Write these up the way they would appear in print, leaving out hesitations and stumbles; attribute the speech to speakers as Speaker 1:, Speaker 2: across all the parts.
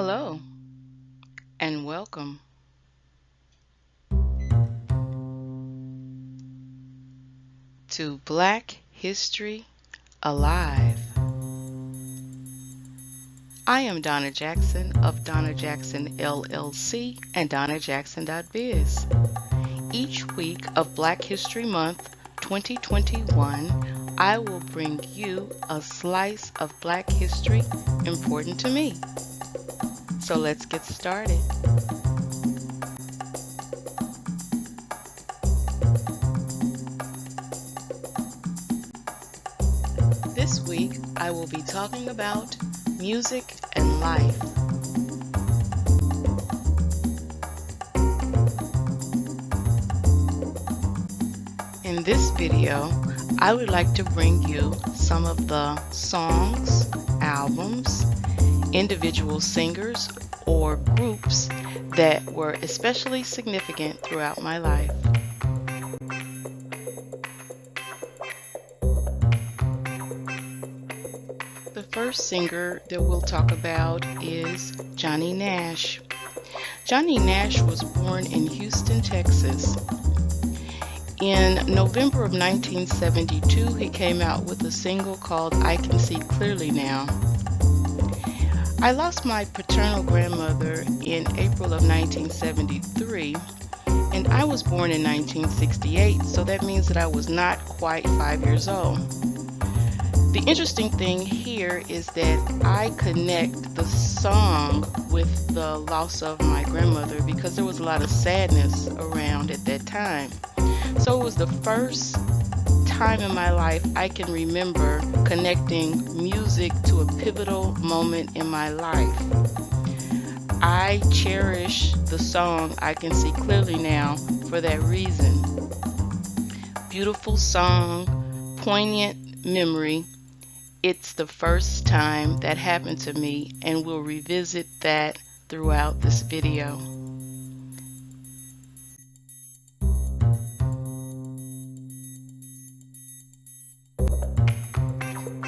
Speaker 1: Hello and welcome to Black History Alive. I am Donna Jackson of Donna Jackson LLC and DonnaJackson.biz. Each week of Black History Month 2021, I will bring you a slice of Black history important to me. So let's get started. This week, I will be talking about music and life. In this video, I would like to bring you some of the songs, albums, individual singers, or groups that were especially significant throughout my life. The first singer that we'll talk about is Johnny Nash. Johnny Nash was born in Houston, Texas. In November of 1972, he came out with a single called I Can See Clearly Now. I lost my paternal grandmother in April of 1973, and I was born in 1968, so that means that I was not quite 5 years old. The interesting thing here is that I connect the song with the loss of my grandmother because there was a lot of sadness around at that time. So it was the first time in my life I can remember connecting music to a pivotal moment in my life. I cherish the song I Can See Clearly Now for that reason. Beautiful song, poignant memory. It's the first time that happened to me, and we'll revisit that throughout this video.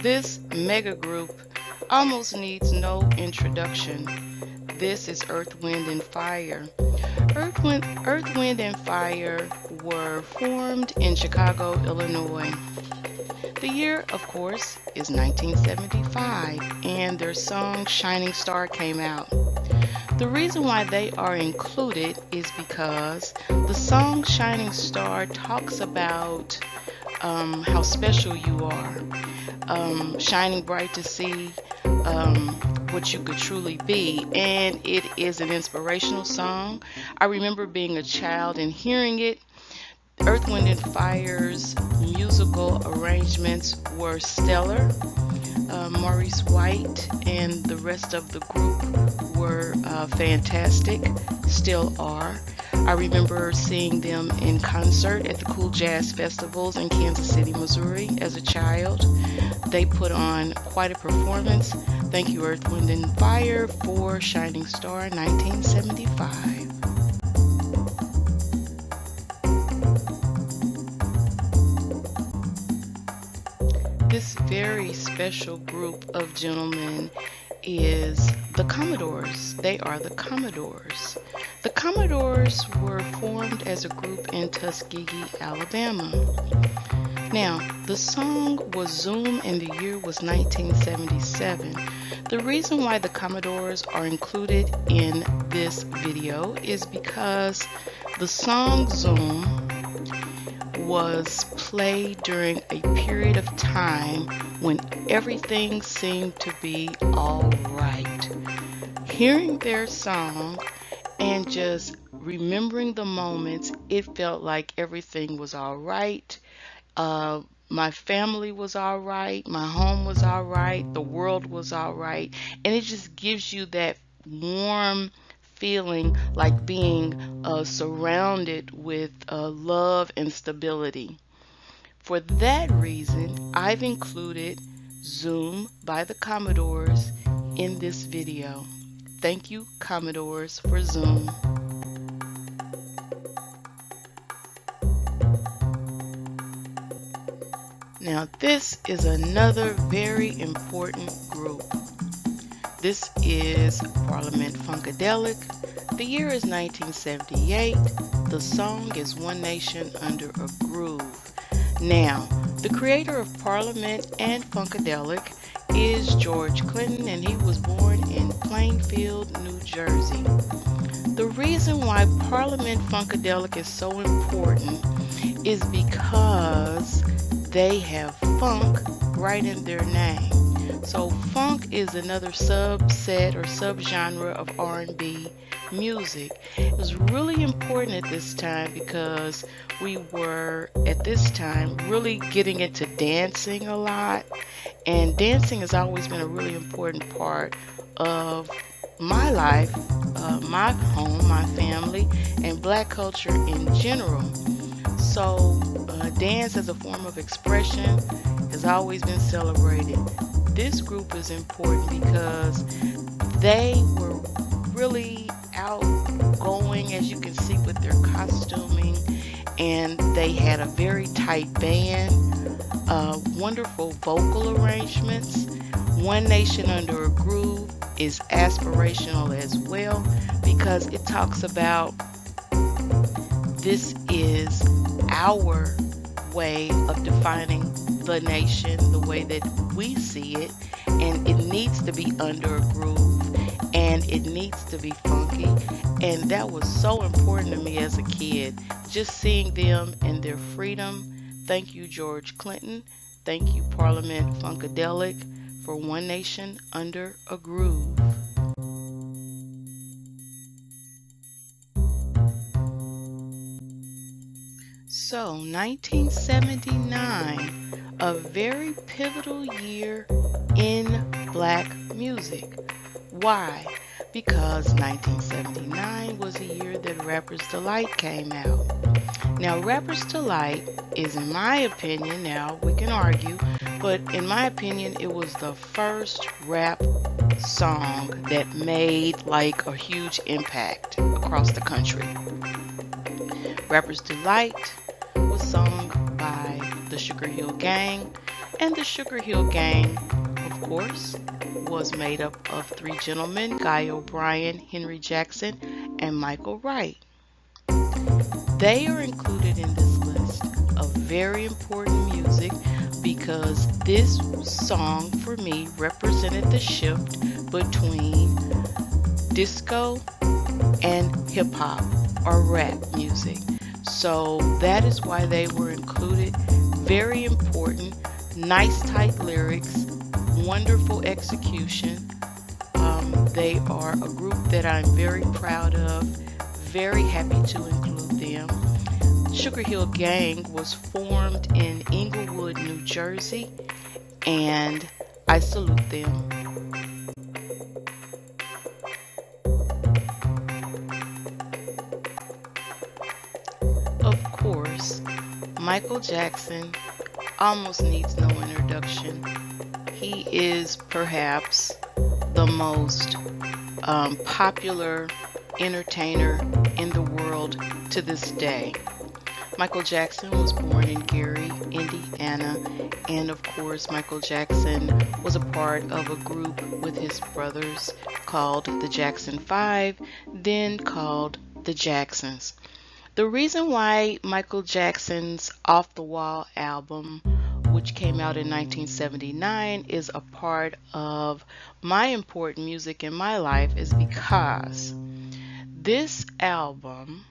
Speaker 1: This mega group almost needs no introduction. This is Earth, Wind, and Fire. Earth, Wind, and Fire were formed in Chicago, Illinois. The year, of course, is 1975, and their song Shining Star came out. The reason why they are included is because the song Shining Star talks about how special you are, shining bright to see what you could truly be, and it is an inspirational song. I remember being a child and hearing it. Earth, Wind, and Fire's musical arrangements were stellar. Maurice White and the rest of the group were fantastic, still are. I remember seeing them in concert at the Cool Jazz Festivals in Kansas City, Missouri as a child. They put on quite a performance. Thank you, Earth, Wind, and Fire, for Shining Star 1975. This very special group of gentlemen is the Commodores. They are the Commodores. The Commodores were formed as a group in Tuskegee, Alabama. Now, the song was Zoom and the year was 1977. The reason why the Commodores are included in this video is because the song Zoom was played during a period of time when everything seemed to be all right. Hearing their song and just remembering the moments, it felt like everything was all right. My family was all right. My home was all right. The world was all right. And it just gives you that warm feeling like being surrounded with love and stability. For that reason, I've included Zoom by the Commodores in this video. Thank you, Commodores, for Zoom. Now, this is another very important group. This is Parliament Funkadelic. The year is 1978. The song is One Nation Under a Groove. Now, the creator of Parliament and Funkadelic is George Clinton, and he was born in Plainfield, New Jersey. The reason why Parliament Funkadelic is so important is because they have funk right in their name. So funk is another subset or subgenre of R&B music. It was really important at this time because we were at this time really getting into dancing a lot, and dancing has always been a really important part of my life, my home, my family, and black culture in general. So dance as a form of expression has always been celebrated. This group is important because they were really outgoing, as you can see with their costuming, and they had a very tight band, wonderful vocal arrangements. One Nation Under a Groove is aspirational as well because it talks about this is our way of defining the nation, the way that we see it, and it needs to be under a groove and it needs to be funky. And that was so important to me as a kid, just seeing them and their freedom. Thank you, George Clinton. Thank you, Parliament Funkadelic, for One Nation Under a Groove. So, 1979, a very pivotal year in black music. Why? Because 1979 was a year that Rapper's Delight came out. Now, Rapper's Delight is, in my opinion, now we can argue, but in my opinion, it was the first rap song that made like a huge impact across the country. Rapper's Delight was sung by the Sugar Hill Gang, and the Sugar Hill Gang, of course, was made up of three gentlemen: Guy O'Brien, Henry Jackson, and Michael Wright. They are included in this list of very important music because this song for me represented the shift between disco and hip hop or rap music. So that is why they were included. Very important, nice tight lyrics, wonderful execution. They are a group that I'm very proud of, very happy to include them. Sugar Hill Gang was formed in Inglewood, New Jersey, and I salute them. Of course, Michael Jackson almost needs no introduction. He is perhaps the most popular entertainer in the world to this day. Michael Jackson was born in Gary, Indiana, and of course Michael Jackson was a part of a group with his brothers called the Jackson 5, then called the Jacksons. The reason why Michael Jackson's Off the Wall album, which came out in 1979, is a part of my important music in my life is because this album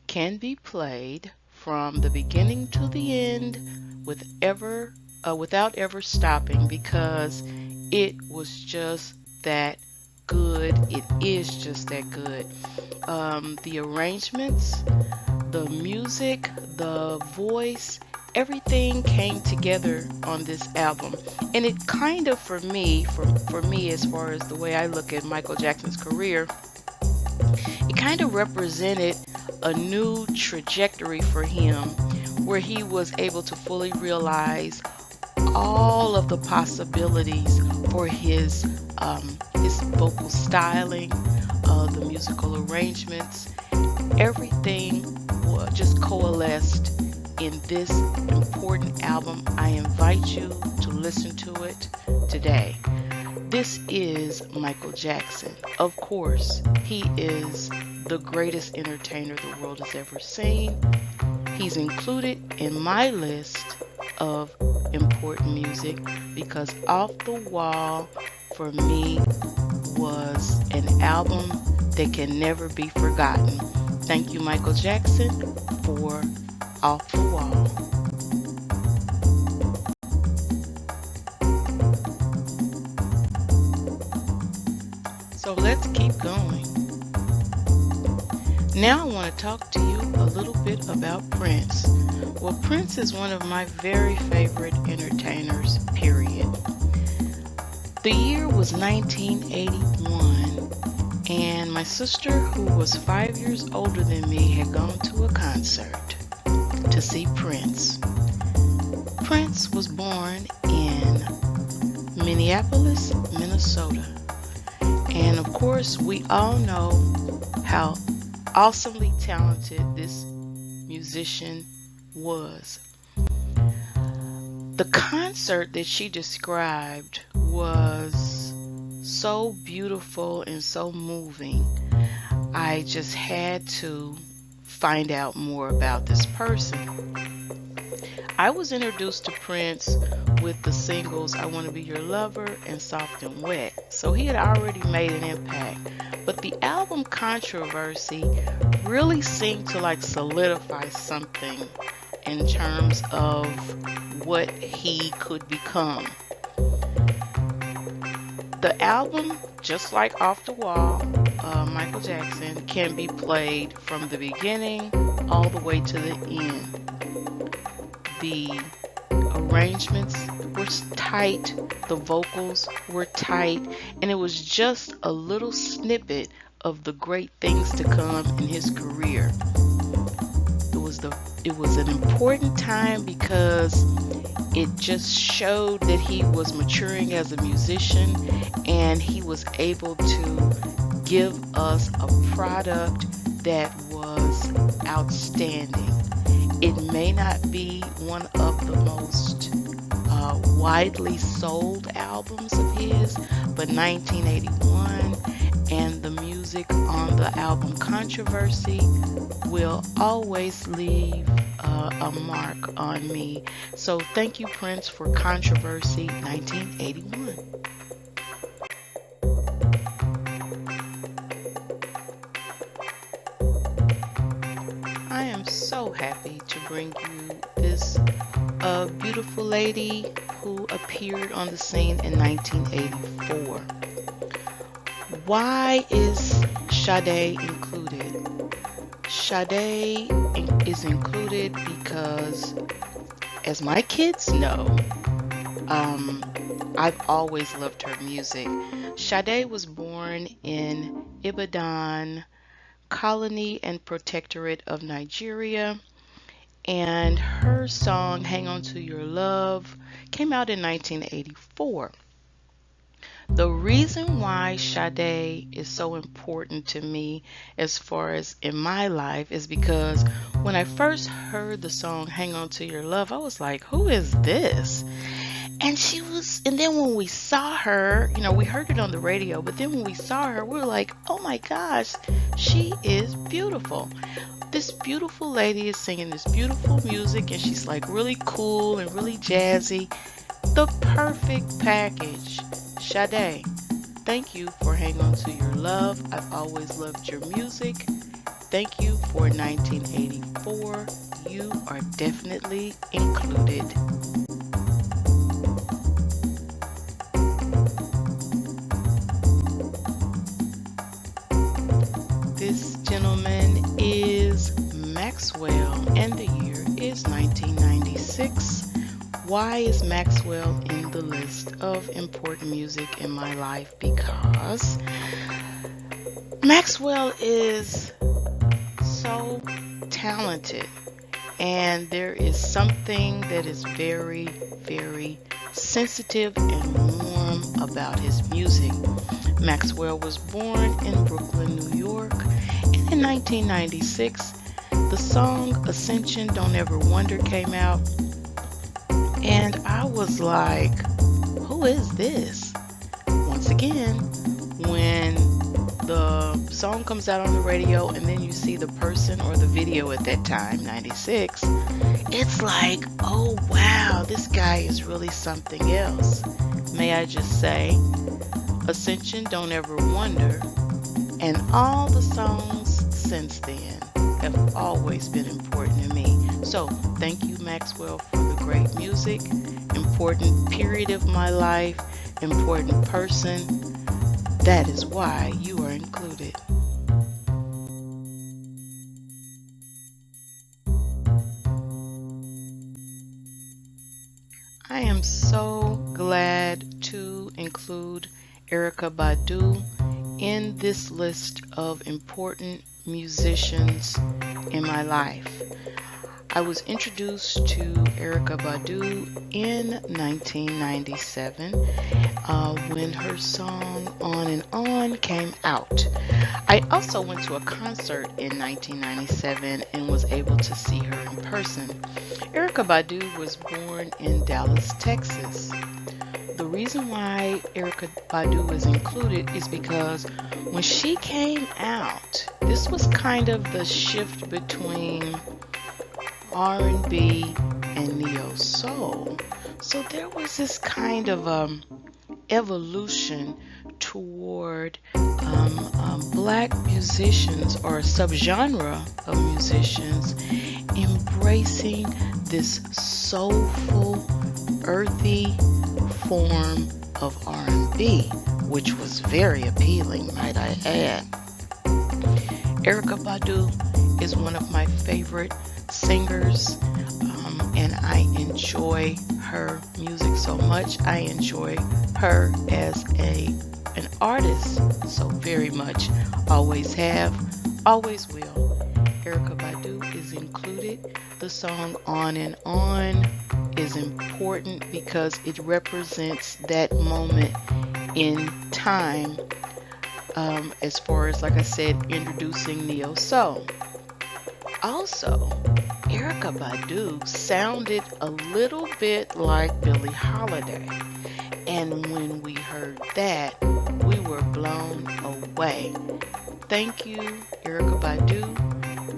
Speaker 1: can be played from the beginning to the end without ever stopping because it was just that good. It is just that good. The arrangements, the music, the voice, everything came together on this album. And it kind of, for me, as far as the way I look at Michael Jackson's career, it kind of represented a new trajectory for him where he was able to fully realize all of the possibilities for his vocal styling, the musical arrangements. Everything just coalesced in this important album. I invite you to listen to it today. This is Michael Jackson. Of course, he is the greatest entertainer the world has ever seen. He's included in my list of important music because Off the Wall for me was an album that can never be forgotten. Thank you, Michael Jackson, for Off the Wall. So let's keep going. Now I want to talk to you a little bit about Prince. Well, Prince is one of my very favorite entertainers, period. The year was 1981, and my sister, who was 5 years older than me, had gone to a concert to see Prince. Prince was born in Minneapolis, Minnesota. And of course, we all know how awesomely talented this musician was. The concert that she described was so beautiful and so moving. I just had to find out more about this person. I was introduced to Prince with the singles I Want to Be Your Lover and Soft and Wet, so he had already made an impact. But the album Controversy really seemed to like solidify something in terms of what he could become. The album, just like Off the Wall, Michael Jackson, can be played from the beginning all the way to the end. The arrangements were tight, the vocals were tight, and it was just a little snippet of the great things to come in his career. It was an important time because it just showed that he was maturing as a musician, and he was able to give us a product that was outstanding. It may not be one of the most widely sold albums of his, but 1981 and the music on the album Controversy will always leave a mark on me. So thank you, Prince, for Controversy 1981. I am so happy to bring you this beautiful lady who appeared on the scene in 1984. Why is Sade included? Sade is included because, as my kids know, I've always loved her music. Sade was born in Ibadan, Colony and Protectorate of Nigeria, and her song Hang On To Your Love came out in 1984. The reason why Sade is so important to me as far as in my life is because when I first heard the song Hang On To Your Love, I was like, who is this? And then when we saw her, we heard it on the radio, but then when we saw her, we were like, oh my gosh, she is beautiful. This beautiful lady is singing this beautiful music, and she's like really cool and really jazzy. The perfect package. Sade, thank you for Hang On To Your Love. I've always loved your music. Thank you for 1984. You are definitely included. This gentleman is Maxwell, and the year is 1996. Why is Maxwell in the list of important music in my life? Because Maxwell is so talented, and there is something that is very, very sensitive and warm about his music. Maxwell was born in Brooklyn, New York, and in 1996, the song Ascension Don't Ever Wonder came out. And I was like, who is this? Once once again, when the song comes out on the radio and then you see the person or the video at that time, 96, it's like, oh wow, this guy is really something else. May I just say, Ascension, Don't Ever Wonder, and all the songs since then have always been important to me. So thank you, Maxwell, for the great music, important period of my life, important person. That is why you are included. I am so glad to include Erykah Badu in this list of important musicians in my life. I was introduced to Erykah Badu in 1997 when her song On and On came out. I also went to a concert in 1997 and was able to see her in person. Erykah Badu was born in Dallas, Texas. The reason why Erykah Badu is included is because when she came out, this was kind of the shift between R&B and neo soul. So there was this kind of evolution toward black musicians, or a subgenre of musicians, embracing this soulful, earthy form of R&B, which was very appealing, might I add. Erykah Badu is one of my favorite singers, and I enjoy her music so much. I enjoy her as an artist so very much. Always have, always will. Erykah Badu is included. The song On and On is important because it represents that moment in time, as far as, like I said, introducing neo soul. Also, Erykah Badu sounded a little bit like Billie Holiday, and when we heard that, we were blown away. Thank you, Erykah Badu.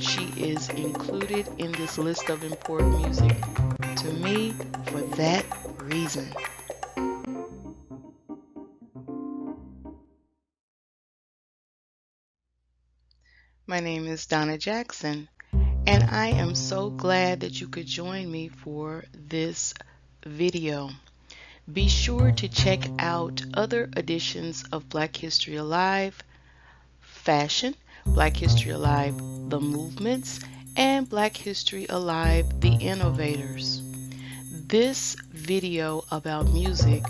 Speaker 1: She is included in this list of important music to me for that reason. My name is Donna Jackson, and I am so glad that you could join me for this video. Be sure to check out other editions of Black History Alive Fashion, Black History Alive The Movements, and Black History Alive The Innovators. This video about music,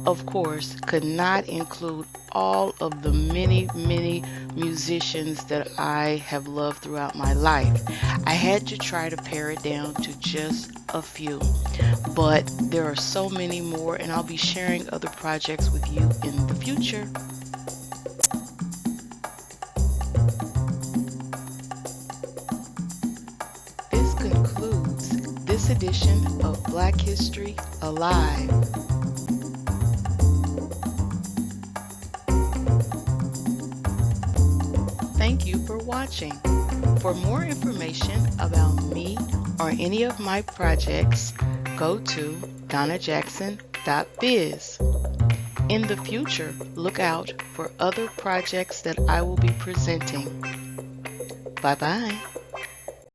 Speaker 1: of course, could not include all of the many musicians that I have loved throughout my life. I had to try to pare it down to just a few, but there are so many more, and I'll be sharing other projects with you in the future. This concludes this edition of Black History Alive. Thank you for watching. For more information about me or any of my projects, go to donnajackson.biz. In the future, look out for other projects that I will be presenting. Bye-bye.